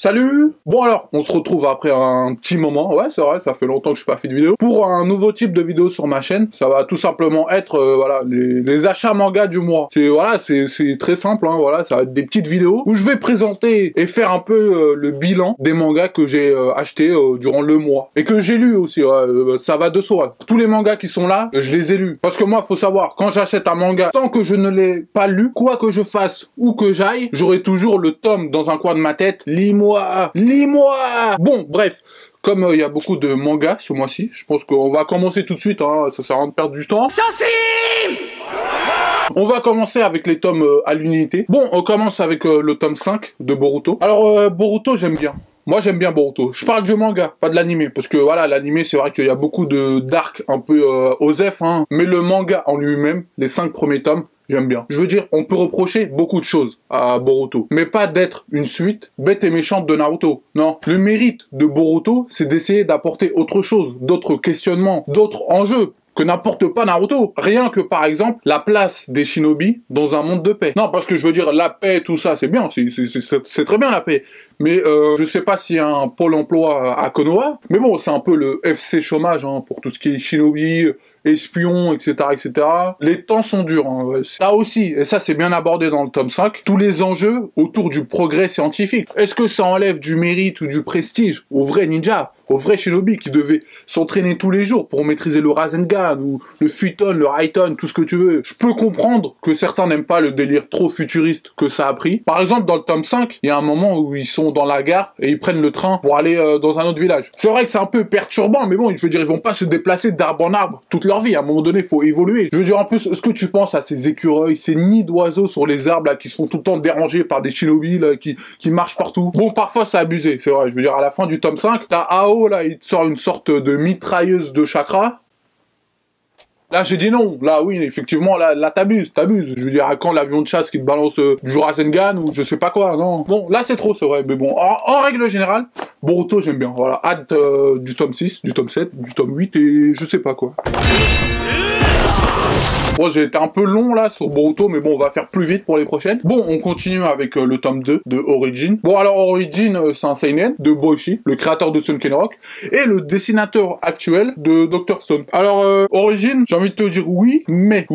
Salut! Bon alors, on se retrouve après un petit moment, ouais c'est vrai, ça fait longtemps que je n'ai pas fait de vidéo, pour un nouveau type de vidéo sur ma chaîne. Ça va tout simplement être, voilà, les achats manga du mois. C'est très simple, hein, voilà, ça va être des petites vidéos où je vais présenter et faire un peu le bilan des mangas que j'ai achetés durant le mois. Et que j'ai lu aussi, ça va de soi. Tous les mangas qui sont là, je les ai lus. Parce que moi, faut savoir, quand j'achète un manga, tant que je ne l'ai pas lu, quoi que je fasse, où que j'aille, j'aurai toujours le tome dans un coin de ma tête. Lis-moi! Bon, bref. Comme il y a beaucoup de mangas ce mois-ci, je pense qu'on va commencer tout de suite, hein, ça sert à rien de perdre du temps. On va commencer avec les tomes à l'unité. Bon, on commence avec le tome 5 de Boruto. Alors, Boruto, j'aime bien. Moi, j'aime bien Boruto. Je parle du manga, pas de l'animé, parce que voilà, l'animé, c'est vrai qu'il y a beaucoup d'arcs un peu osef, hein. Mais le manga en lui-même, les 5 premiers tomes, j'aime bien. Je veux dire, on peut reprocher beaucoup de choses à Boruto, mais pas d'être une suite bête et méchante de Naruto. Non. Le mérite de Boruto, c'est d'essayer d'apporter autre chose, d'autres questionnements, d'autres enjeux que n'apporte pas Naruto. Rien que, par exemple, la place des shinobi dans un monde de paix. Non, parce que je veux dire, la paix, tout ça, c'est bien, c'est très bien la paix. Mais je sais pas s'il y a un pôle emploi à Konoha, mais bon, c'est un peu le FC chômage, hein, pour tout ce qui est shinobi, espions, etc., etc. Les temps sont durs, hein, ouais. Ça aussi, et ça c'est bien abordé dans le tome 5, tous les enjeux autour du progrès scientifique. Est-ce que ça enlève du mérite ou du prestige aux vrais ninjas, aux vrais shinobi qui devaient s'entraîner tous les jours pour maîtriser le Rasengan, ou le Futon, le Raiton, tout ce que tu veux? Je peux comprendre que certains n'aiment pas le délire trop futuriste que ça a pris. Par exemple, dans le tome 5, il y a un moment où ils sont dans la gare et ils prennent le train pour aller dans un autre village. C'est vrai que c'est un peu perturbant, mais bon, je veux dire, ils vont pas se déplacer d'arbre en arbre toute leur vie. À un moment donné, il faut évoluer. Je veux dire, en plus, est-ce que tu penses à ces écureuils, ces nids d'oiseaux sur les arbres, là, qui se font tout le temps déranger par des shinobi, là, qui marchent partout? Bon, parfois, c'est abusé, c'est vrai. Je veux dire, à la fin du tome 5, t'as Ao, là, il te sort une sorte de mitrailleuse de chakra. Là, j'ai dit non. Là, oui, effectivement, là t'abuses. Je veux dire, à quand l'avion de chasse qui te balance du Rasengan ou je sais pas quoi, non. Bon, là, c'est trop, c'est vrai. Mais bon, en règle générale, Boruto, j'aime bien. Voilà, hâte du tome 6, du tome 7, du tome 8 et je sais pas quoi. Bon, j'ai été un peu long là sur Boruto, mais bon, on va faire plus vite pour les prochaines. Bon, on continue avec le tome 2 de Origin. Bon, alors Origin, c'est un seinen de Boichi, le créateur de Sunken Rock, et le dessinateur actuel de Dr. Stone. Alors, Origin, j'ai envie de te dire oui, mais.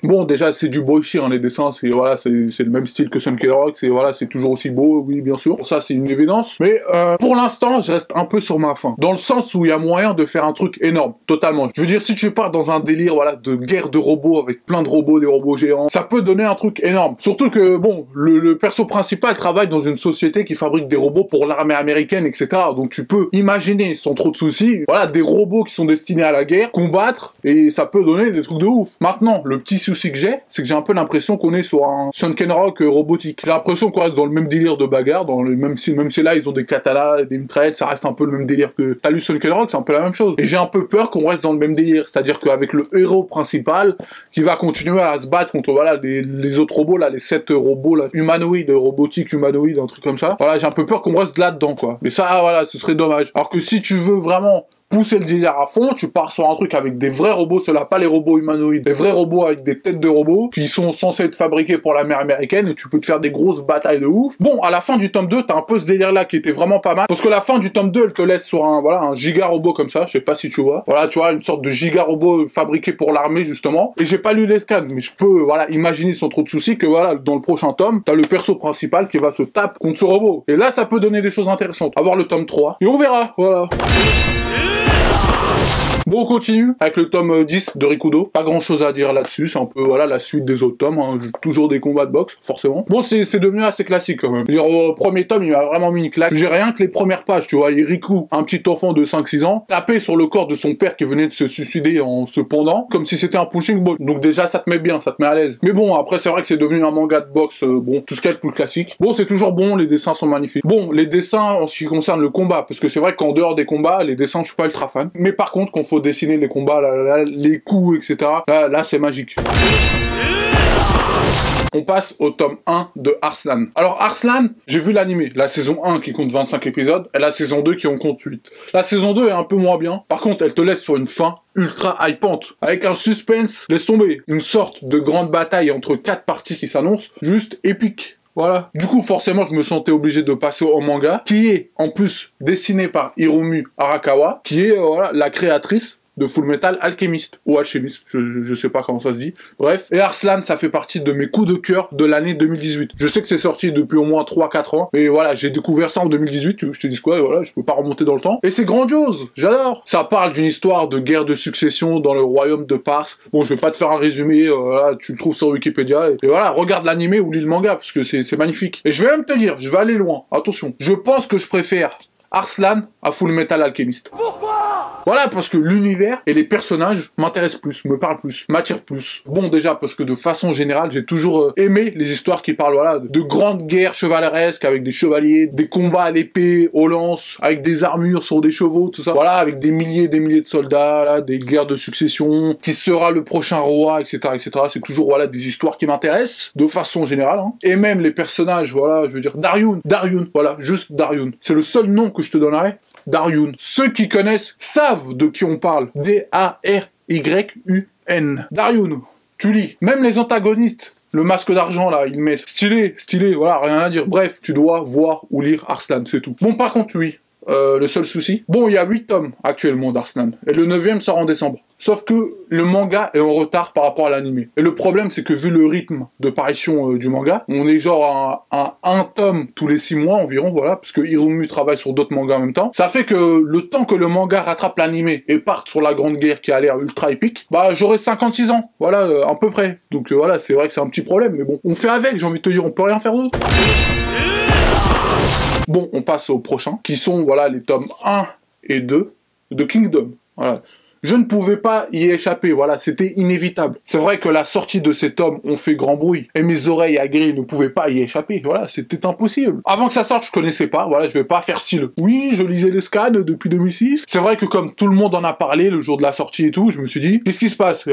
Bon, déjà, c'est du Boichi, hein, les dessins, c'est voilà, c'est le même style que Sunken Rock, c'est toujours aussi beau, oui, bien sûr. Ça, c'est une évidence. Mais pour l'instant, je reste un peu sur ma faim. Dans le sens où il y a moyen de faire un truc énorme, totalement. Je veux dire, si tu pars dans un délire, voilà, de guerre de robots, avec plein de robots, des robots géants, ça peut donner un truc énorme. Surtout que, bon, le perso principal travaille dans une société qui fabrique des robots pour l'armée américaine, etc. Donc tu peux imaginer, sans trop de soucis, voilà, des robots qui sont destinés à la guerre, combattre, et ça peut donner des trucs de ouf. Maintenant, le petit souci que j'ai, c'est que j'ai un peu l'impression qu'on est sur un Sunken Rock robotique. J'ai l'impression qu'on reste dans le même délire de bagarre, dans le même si là, ils ont des katanas, des mitraillettes, ça reste un peu le même délire que t'as lu Sunken Rock, c'est un peu la même chose. Et j'ai un peu peur qu'on reste dans le même délire, c'est-à-dire qu'avec le héros principal, qui va continuer à se battre contre voilà les autres robots là, les 7 robots là, humanoïdes, robotiques humanoïdes, un truc comme ça. Voilà, j'ai un peu peur qu'on reste là-dedans quoi. Mais ça voilà, ce serait dommage. Alors que si tu veux vraiment pousser le délire à fond, tu pars sur un truc avec des vrais robots, ceux-là, pas les robots humanoïdes, des vrais robots avec des têtes de robots, qui sont censés être fabriqués pour l'armée américaine, et tu peux te faire des grosses batailles de ouf. Bon, à la fin du tome 2, t'as un peu ce délire-là qui était vraiment pas mal, parce que la fin du tome 2, elle te laisse sur un giga robot comme ça, je sais pas si tu vois. Voilà, tu vois, une sorte de giga robot fabriqué pour l'armée, justement. Et j'ai pas lu les scans, mais je peux, voilà, imaginer sans trop de soucis que voilà, dans le prochain tome, t'as le perso principal qui va se taper contre ce robot. Et là, ça peut donner des choses intéressantes. À voir le tome 3. Et on verra, voilà. Bon, on continue avec le tome 10 de Rikudo. Pas grand chose à dire là-dessus, c'est un peu voilà la suite des autres tomes, hein. Toujours des combats de boxe, forcément. Bon, c'est devenu assez classique quand même. Je veux dire, au premier tome, il m'a vraiment mis une claque. J'ai rien que les premières pages, tu vois, Riku, un petit enfant de 5-6 ans, tapé sur le corps de son père qui venait de se suicider en se pendant, comme si c'était un punching ball. Donc déjà, ça te met bien, ça te met à l'aise. Mais bon, après, c'est vrai que c'est devenu un manga de boxe, bon, tout ce qu'il y a de plus classique. Bon, c'est toujours bon, les dessins sont magnifiques. Bon, les dessins en ce qui concerne le combat, parce que c'est vrai qu'en dehors des combats, les dessins, je suis pas ultra fan. Mais par contre, quand faut dessiner les combats, là, les coups, etc. Là, c'est magique. On passe au tome 1 de Arslan. Alors Arslan, j'ai vu l'animé, la saison 1 qui compte 25 épisodes, et la saison 2 qui en compte 8. La saison 2 est un peu moins bien, par contre elle te laisse sur une fin ultra hypante, avec un suspense, laisse tomber, une sorte de grande bataille entre 4 parties qui s'annonce, juste épique. Voilà. Du coup, forcément, je me sentais obligé de passer au manga, qui est, en plus, dessiné par Hiromu Arakawa, qui est, voilà, la créatrice de Full Metal Alchemist, ou Alchemist, je sais pas comment ça se dit. Bref. Et Arslan, ça fait partie de mes coups de cœur de l'année 2018. Je sais que c'est sorti depuis au moins 3-4 ans, mais voilà, j'ai découvert ça en 2018, tu veux que je te dise quoi, et voilà, je peux pas remonter dans le temps. Et c'est grandiose, j'adore. Ça parle d'une histoire de guerre de succession dans le royaume de Pars. Bon, je vais pas te faire un résumé, voilà, tu le trouves sur Wikipédia, et voilà, regarde l'animé ou lis le manga, parce que c'est magnifique. Et je vais même te dire, je vais aller loin, attention. Je pense que je préfère Arslan à Full Metal Alchemist. Pourquoi ? Voilà, parce que l'univers et les personnages m'intéressent plus, me parlent plus, m'attirent plus. Bon, déjà, parce que de façon générale, j'ai toujours aimé les histoires qui parlent, voilà, de grandes guerres chevaleresques avec des chevaliers, des combats à l'épée, aux lances, avec des armures sur des chevaux, tout ça. Voilà, avec des milliers et des milliers de soldats, là, des guerres de succession, qui sera le prochain roi, etc., etc. C'est toujours, voilà, des histoires qui m'intéressent, de façon générale, hein. Et même les personnages, voilà, je veux dire, Daryun, voilà, juste Daryun. C'est le seul nom que je te donnerai. Daryun. Ceux qui connaissent savent de qui on parle. D-A-R-Y-U-N. Daryun. Tu lis. Même les antagonistes. Le masque d'argent, là, il met stylé, voilà, rien à dire. Bref, tu dois voir ou lire Arslan, c'est tout. Bon, par contre, oui. Le seul souci. Bon, il y a 8 tomes actuellement d'Arslan. Et le 9e sort en décembre. Sauf que le manga est en retard par rapport à l'anime. Et le problème, c'est que vu le rythme de parution du manga, on est genre à un tome tous les 6 mois environ, voilà, parce que Hiromu travaille sur d'autres mangas en même temps. Ça fait que le temps que le manga rattrape l'anime et parte sur la Grande Guerre qui a l'air ultra épique, bah j'aurai 56 ans, voilà, à peu près. Donc voilà, c'est vrai que c'est un petit problème, mais bon, on fait avec, j'ai envie de te dire, on peut rien faire d'autre. Bon, on passe au prochain, qui sont, voilà, les tomes 1 et 2 de Kingdom. Voilà. Je ne pouvais pas y échapper, voilà, c'était inévitable. C'est vrai que la sortie de cet homme ont fait grand bruit, et mes oreilles aguerries ne pouvaient pas y échapper, voilà, c'était impossible. Avant que ça sorte, je connaissais pas, voilà, je vais pas faire style. Oui, je lisais les scans depuis 2006. C'est vrai que comme tout le monde en a parlé le jour de la sortie et tout, je me suis dit, qu'est-ce qui se passe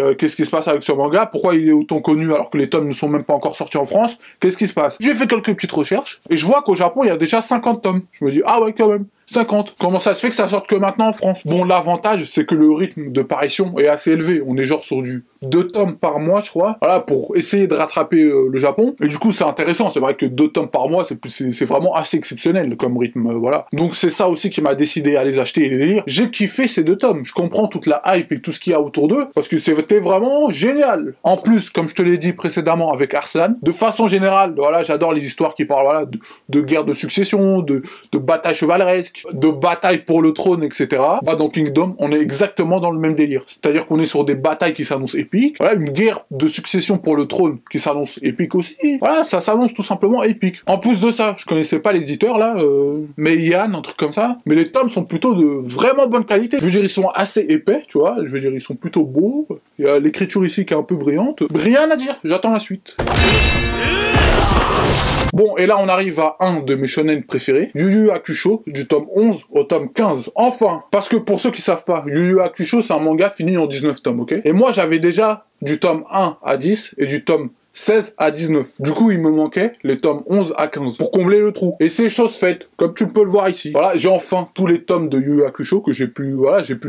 avec ce manga? Pourquoi il est autant connu alors que les tomes ne sont même pas encore sortis en France? Qu'est-ce qui se passe? J'ai fait quelques petites recherches, et je vois qu'au Japon, il y a déjà 50 tomes. Je me dis, ah ouais, quand même. 50. Comment ça se fait que ça sorte que maintenant en France? Bon, l'avantage, c'est que le rythme de parution est assez élevé. On est genre sur du 2 tomes par mois, je crois. Voilà, pour essayer de rattraper le Japon. Et du coup, c'est intéressant. C'est vrai que 2 tomes par mois, c'est vraiment assez exceptionnel comme rythme, voilà. Donc c'est ça aussi qui m'a décidé à les acheter et les lire. J'ai kiffé ces 2 tomes. Je comprends toute la hype et tout ce qu'il y a autour d'eux, parce que c'était vraiment génial. En plus, comme je te l'ai dit précédemment avec Arslan, de façon générale, voilà, j'adore les histoires qui parlent, voilà, de guerre de succession, de bataille chevaleresque, de bataille pour le trône, etc. Bah, dans Kingdom, on est exactement dans le même délire. C'est-à-dire qu'on est sur des batailles qui s'annoncent épiques. Voilà, une guerre de succession pour le trône qui s'annonce épique aussi. Voilà, ça s'annonce tout simplement épique. En plus de ça, je connaissais pas l'éditeur, là, Meian, un truc comme ça. Mais les tomes sont plutôt de vraiment bonne qualité. Je veux dire, ils sont assez épais, tu vois. Je veux dire, ils sont plutôt beaux. Il y a l'écriture ici qui est un peu brillante. Rien à dire, j'attends la suite. Bon, et là on arrive à un de mes shonen préférés, Yu Yu Hakusho, du tome 11 au tome 15. Enfin, parce que pour ceux qui savent pas, Yu Yu Hakusho c'est un manga fini en 19 tomes, ok? Et moi j'avais déjà du tome 1 à 10 et du tome 16 à 19. Du coup, il me manquait les tomes 11 à 15 pour combler le trou. Et c'est chose faite, comme tu peux le voir ici. Voilà, j'ai enfin tous les tomes de Yu Yu Hakusho que j'ai pu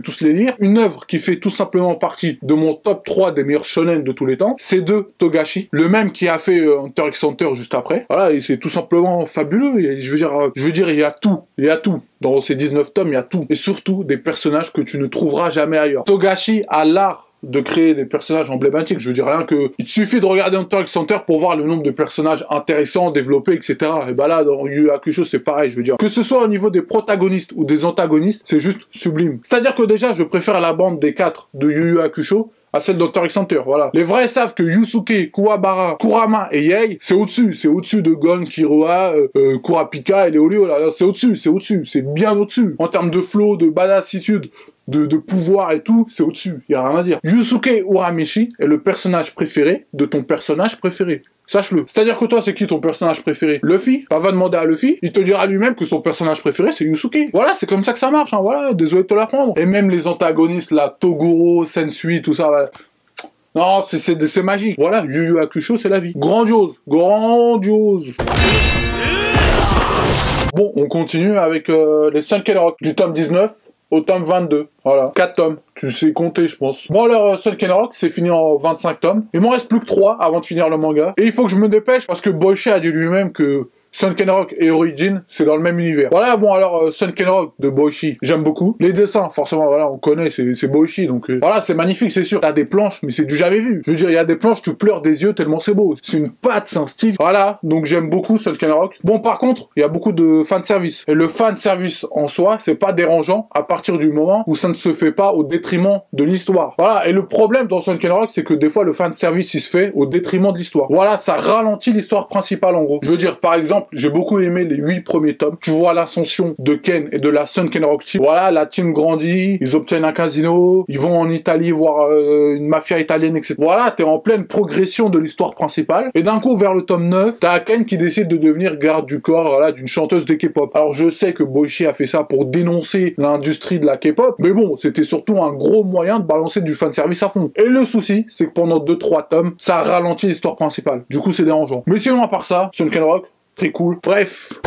tous les lire. Une œuvre qui fait tout simplement partie de mon top 3 des meilleurs shonen de tous les temps. C'est de Togashi, le même qui a fait Hunter x Hunter juste après. Voilà, et c'est tout simplement fabuleux. Et je veux dire, il y a tout. Il y a tout. Dans ces 19 tomes, il y a tout. Et surtout, des personnages que tu ne trouveras jamais ailleurs. Togashi a l'art de créer des personnages emblématiques. Je veux dire, rien que... Il suffit de regarder Hunter x Hunter pour voir le nombre de personnages intéressants, développés, etc. Et bah là, dans Yu Yu Hakusho, c'est pareil, je veux dire. Que ce soit au niveau des protagonistes ou des antagonistes, c'est juste sublime. C'est-à-dire que déjà, je préfère la bande des 4 de Yu Yu Hakusho à celle d'Hunter x Hunter, voilà. Les vrais savent que Yusuke, Kuwabara, Kurama et Yei, c'est au-dessus de Gon, Killua, Kurapika et Léolio, là, c'est au-dessus, c'est bien au-dessus. En termes de flow, de badassitude, de pouvoir et tout, c'est au-dessus, y a rien à dire. Yusuke Urameshi est le personnage préféré de ton personnage préféré. Sache-le. C'est-à-dire que toi, c'est qui ton personnage préféré? Luffy? Enfin, va demander à Luffy, il te dira lui-même que son personnage préféré, c'est Yusuke. Voilà, c'est comme ça que ça marche, hein, voilà, désolé de te l'apprendre. Et même les antagonistes, là, Toguro, Sensui, tout ça, ouais. Non, c'est magique. Voilà, Yu Yu Hakusho, c'est la vie. Grandiose. Bon, on continue avec les 5 Rock du tome 19 au tome 22. Voilà, 4 tomes. Tu sais compter, je pense. Bon alors, Sunken Rock, c'est fini en 25 tomes. Il m'en reste plus que 3 avant de finir le manga. Et il faut que je me dépêche parce que Boichi a dit lui-même que Sunken Rock et Origin, c'est dans le même univers. Voilà, bon alors, Sunken Rock de Boichi, j'aime beaucoup. Les dessins, forcément, voilà, on connaît, c'est Boichi, donc voilà, c'est magnifique, c'est sûr. T'as des planches, mais c'est du jamais vu. Je veux dire, il y a des planches, tu pleures des yeux tellement c'est beau. C'est une patte, c'est un style. Voilà, donc j'aime beaucoup Sunken Rock. Bon, par contre, il y a beaucoup de fanservice. Et le fanservice en soi, c'est pas dérangeant à partir du moment où ça ne se fait pas au détriment de l'histoire. Voilà, et le problème dans Sunken Rock, c'est que des fois, le fanservice, il se fait au détriment de l'histoire. Voilà, ça ralentit l'histoire principale, en gros. Je veux dire, par exemple, j'ai beaucoup aimé les 8 premiers tomes. Tu vois l'ascension de Ken et de la Sunken Rock Team. Voilà, la team grandit, ils obtiennent un casino, ils vont en Italie voir une mafia italienne, etc. Voilà, t'es en pleine progression de l'histoire principale. Et d'un coup, vers le tome 9, t'as Ken qui décide de devenir garde du corps, voilà, d'une chanteuse de K-pop. Alors je sais que Boichi a fait ça pour dénoncer l'industrie de la K-pop, mais bon, c'était surtout un gros moyen de balancer du fanservice à fond. Et le souci, c'est que pendant 2-3 tomes, ça ralentit l'histoire principale. Du coup, c'est dérangeant. Mais sinon, à part ça, Sunken Rock, très cool. Bref.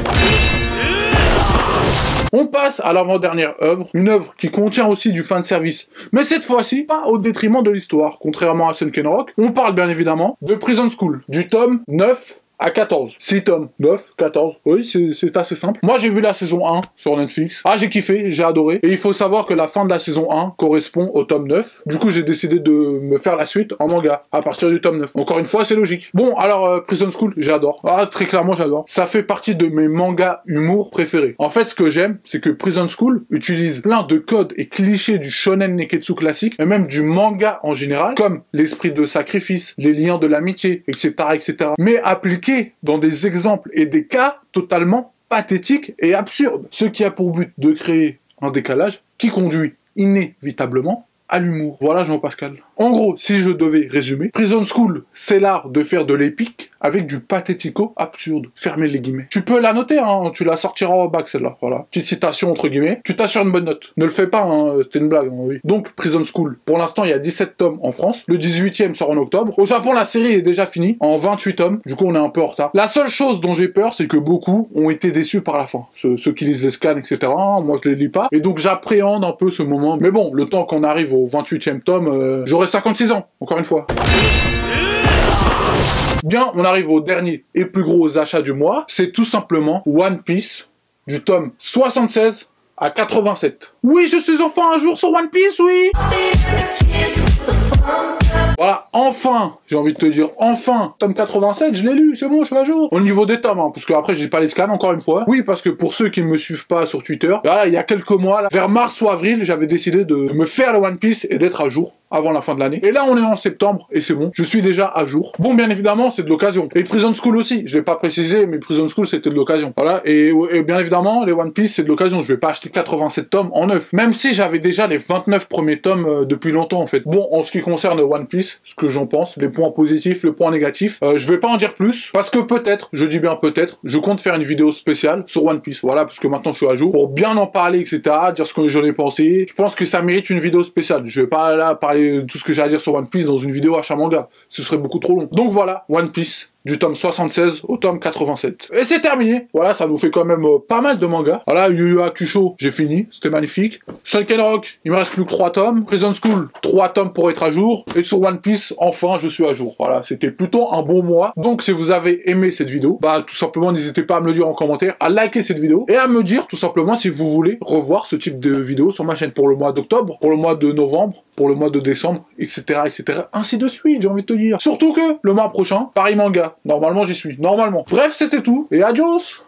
On passe à l'avant-dernière œuvre, une œuvre qui contient aussi du fanservice, mais cette fois-ci, pas au détriment de l'histoire, contrairement à Sunken Rock. On parle bien évidemment de Prison School, du tome 9 à 14. 6 tomes. 9, 14. Oui, c'est assez simple. Moi, j'ai vu la saison 1 sur Netflix. Ah, j'ai kiffé, j'ai adoré. Et il faut savoir que la fin de la saison 1 correspond au tome 9. Du coup, j'ai décidé de me faire la suite en manga, à partir du tome 9. Encore une fois, c'est logique. Bon, alors, Prison School, j'adore. Ah, très clairement, j'adore. Ça fait partie de mes mangas humour préférés. En fait, ce que j'aime, c'est que Prison School utilise plein de codes et clichés du shonen neketsu classique, et même du manga en général, comme l'esprit de sacrifice, les liens de l'amitié, etc., etc. Mais appliqué dans des exemples et des cas totalement pathétiques et absurdes. Ce qui a pour but de créer un décalage qui conduit inévitablement à l'humour. Voilà Jean-Pascal. En gros, si je devais résumer, Prison School, c'est l'art de faire de l'épique avec du pathético-absurde. Fermez les guillemets. Tu peux la noter, hein, tu la sortiras au bac celle-là, voilà. Petite citation entre guillemets, tu t'assures une bonne note. Ne le fais pas, hein, c'était une blague, hein, oui. Donc, Prison School, pour l'instant, il y a 17 tomes en France, le 18e sort en octobre. Au Japon, la série est déjà finie, en 28 tomes, du coup on est un peu en retard. La seule chose dont j'ai peur, c'est que beaucoup ont été déçus par la fin. Ceux qui lisent les scans, etc., moi je les lis pas, et donc j'appréhende un peu ce moment. Mais bon, le temps qu'on arrive au 28e tome, j'aurai 56 ans, encore une fois. Bien, on arrive au dernier et plus gros achat du mois, c'est tout simplement One Piece, du tome 76 à 87. Oui, je suis enfin un jour sur One Piece, oui. Voilà, enfin, j'ai envie de te dire, enfin, tome 87, je l'ai lu, c'est bon, je suis à jour. Au niveau des tomes, hein, parce que après j'ai pas les scans encore une fois. Oui, parce que pour ceux qui ne me suivent pas sur Twitter, voilà, il y a quelques mois, là, vers mars ou avril, j'avais décidé de me faire le One Piece et d'être à jour avant la fin de l'année. Et là, on est en septembre, et c'est bon, je suis déjà à jour. Bon, bien évidemment, c'est de l'occasion. Et Prison School aussi, je l'ai pas précisé, mais Prison School, c'était de l'occasion. Voilà, et bien évidemment, les One Piece, c'est de l'occasion. Je vais pas acheter 87 tomes en neuf. Même si j'avais déjà les 29 premiers tomes depuis longtemps, en fait. Bon, en ce qui concerne One Piece, ce que j'en pense, les points positifs, les points négatifs, je vais pas en dire plus, parce que peut-être, je dis bien peut-être, je compte faire une vidéo spéciale sur One Piece. Voilà, parce que maintenant, je suis à jour, pour bien en parler, etc., dire ce que j'en ai pensé. Je pense que ça mérite une vidéo spéciale. Je vais pas là parler de tout ce que j'ai à dire sur One Piece dans une vidéo achat manga. Ce serait beaucoup trop long. Donc voilà, One Piece, du tome 76 au tome 87. Et c'est terminé. Voilà, ça nous fait quand même pas mal de mangas. Voilà, Yu Yu Hakusho, j'ai fini, c'était magnifique. Sunken Rock, il me reste plus que 3 tomes. Prison School, 3 tomes pour être à jour. Et sur One Piece, enfin, je suis à jour. Voilà, c'était plutôt un bon mois. Donc, si vous avez aimé cette vidéo, bah, tout simplement, n'hésitez pas à me le dire en commentaire, à liker cette vidéo, et à me dire, tout simplement, si vous voulez revoir ce type de vidéo sur ma chaîne pour le mois d'octobre, pour le mois de novembre, pour le mois de décembre, etc., etc., ainsi de suite, j'ai envie de te dire. Surtout que, le mois prochain, Paris Manga. Normalement, j'y suis. Normalement. Bref, c'était tout. Et adios!